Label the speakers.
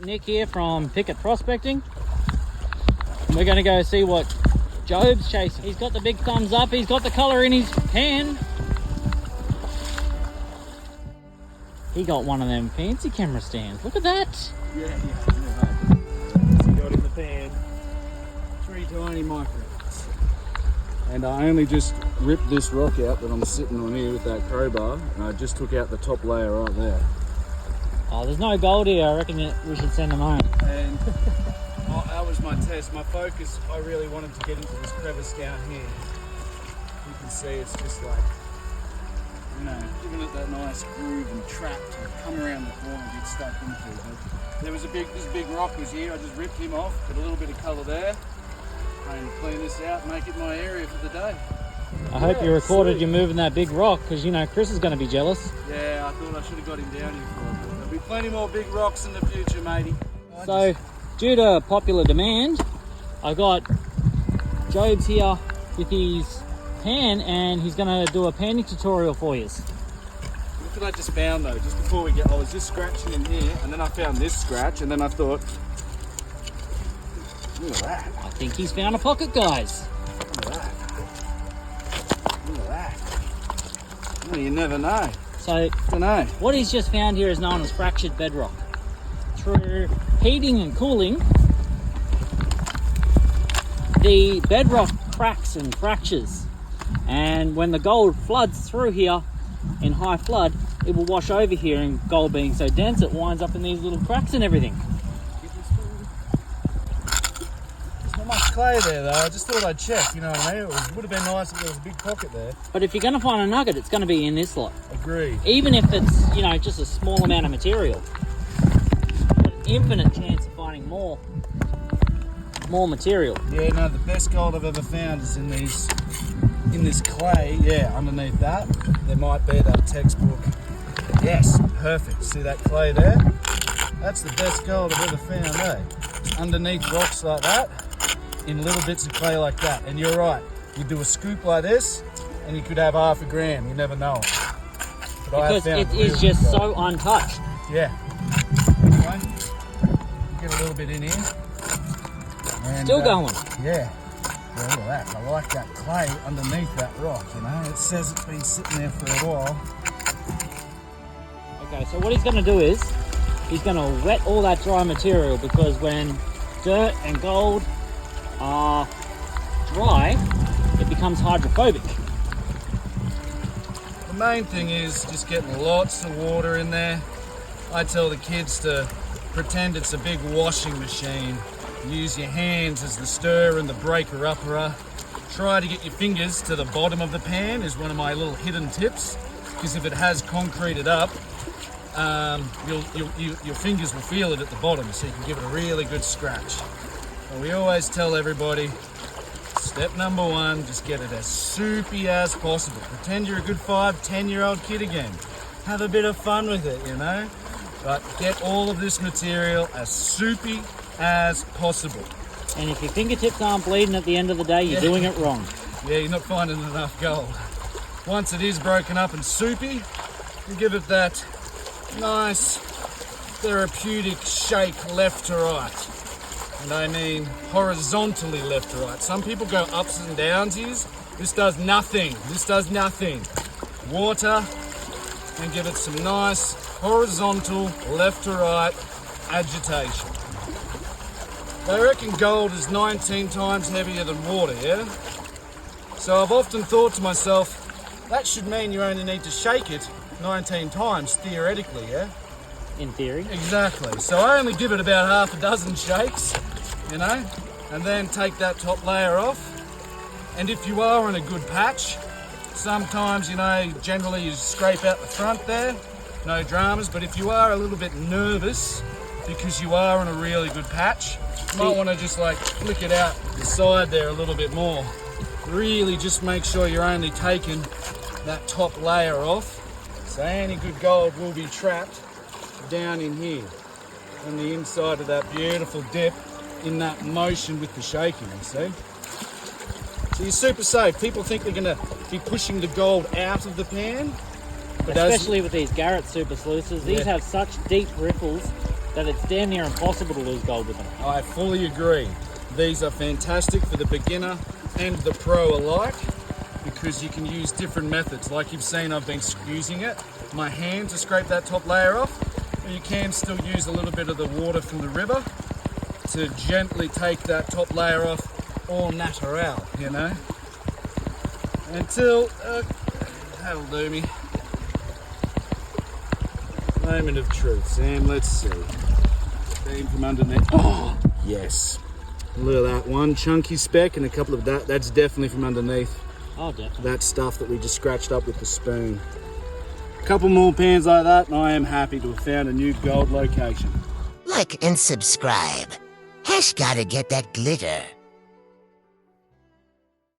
Speaker 1: Nick here from Picket Prospecting. We're going to go see what Job's chasing. He's got the big thumbs up, he's got the colour in his hand. He got one of them fancy camera stands. Look at that.
Speaker 2: Yeah. He got in the pan 3 tiny microns. And I only just ripped this rock out that I'm sitting on here with that crowbar, and I just took out the top layer right there.
Speaker 1: Oh, there's no gold here. I reckon we should send them home.
Speaker 2: And that was my test. My focus, I really wanted to get into this crevice down here. You can see it's just like, you know, giving it that nice groove and trap to come around the corner and get stuck into. But there was this big rock was here. I just ripped him off, put a little bit of colour there, and clean this out and make it my area for the day.
Speaker 1: I hope you recorded you moving that big rock, because you know Chris is going to be jealous.
Speaker 2: Yeah, I thought I should have got him down here for it. There'll be plenty more big rocks in the future, matey.
Speaker 1: So, due to popular demand, I got Job's here with his pan, and he's going to do a panning tutorial for you.
Speaker 2: Look what I just found though, just before we get, I was just scratching in here, and then I found this scratch, and then I thought, look at that.
Speaker 1: I think he's found a pocket, guys.
Speaker 2: Look at that. Look at that. Well, you never know.
Speaker 1: So,
Speaker 2: Don't know.
Speaker 1: what he's just found here is known as fractured bedrock. Through heating and cooling, the bedrock cracks and fractures, and when the gold floods through here in high flood, it will wash over here, and gold being so dense, it winds up in these little cracks and everything.
Speaker 2: There's not much clay there though, I just thought I'd check, you know what I mean? It would have been nice if there was a big pocket there.
Speaker 1: But if you're going to find a nugget, it's going to be in this lot.
Speaker 2: Agreed.
Speaker 1: Even if it's, you know, just a small amount of material. But an infinite chance of finding more material.
Speaker 2: Yeah, no, the best gold I've ever found is in this clay, yeah, underneath that. There might be that textbook. Yes, perfect. See that clay there? That's the best gold I've ever found, eh? Underneath rocks like that, in little bits of clay like that. And you're right, you do a scoop like this, and you could have half a gram, you never know. But
Speaker 1: Because it is just so untouched.
Speaker 2: Yeah. Anyway, get a little bit in here. And,
Speaker 1: Still going.
Speaker 2: Yeah. Yeah, look at that. I like that clay underneath that rock, you know. It says it's been sitting there for a while.
Speaker 1: Okay, so what he's going to do is, he's going to wet all that dry material, because when dirt and gold are dry, it becomes hydrophobic.
Speaker 2: The main thing is just getting lots of water in there. I tell the kids to pretend it's a big washing machine. Use your hands as the stir and the breaker-upper. Try to get your fingers to the bottom of the pan is one of my little hidden tips, because if it has concreted up, your fingers will feel it at the bottom, so you can give it a really good scratch. And we always tell everybody, step number 1, just get it as soupy as possible. Pretend you're a good 5-10-year-old kid again. Have a bit of fun with it, you know? But get all of this material as soupy as possible.
Speaker 1: And if your fingertips aren't bleeding at the end of the day, you're doing it wrong.
Speaker 2: Yeah, you're not finding enough gold. Once it is broken up and soupy, you give it that nice therapeutic shake left to right. And I mean horizontally left to right. Some people go ups and downs here. This does nothing. This does nothing. Water, and give it some nice horizontal left to right agitation. They reckon gold is 19 times heavier than water, yeah? So I've often thought to myself, that should mean you only need to shake it 19 times, theoretically, yeah?
Speaker 1: In theory.
Speaker 2: Exactly. So I only give it about half a dozen shakes, you know, and then take that top layer off. And if you are in a good patch, sometimes, you know, generally you scrape out the front there, no dramas, but if you are a little bit nervous because you are in a really good patch, you might want to just like flick it out the side there a little bit more. Really just make sure you're only taking that top layer off, so any good gold will be trapped down in here on the inside of that beautiful dip in that motion with the shaking, you see. So you're super safe. People think they're going to be pushing the gold out of the pan. But
Speaker 1: especially with these Garrett super sluices, these have such deep riffles that it's damn near impossible to lose gold with them.
Speaker 2: I fully agree. These are fantastic for the beginner and the pro alike because you can use different methods. Like you've seen, I've been using it, my hand to scrape that top layer off. But you can still use a little bit of the water from the river to gently take that top layer off or natter out, you know. Until, that'll do me. Moment of truth, Sam, let's see. Beam from underneath. Oh, yes. Look at that, one chunky speck and a couple of that's definitely from underneath.
Speaker 1: Oh, definitely.
Speaker 2: That stuff that we just scratched up with the spoon. A couple more pans like that and I am happy to have found a new gold location.
Speaker 3: Like and subscribe. Hash gotta get that glitter.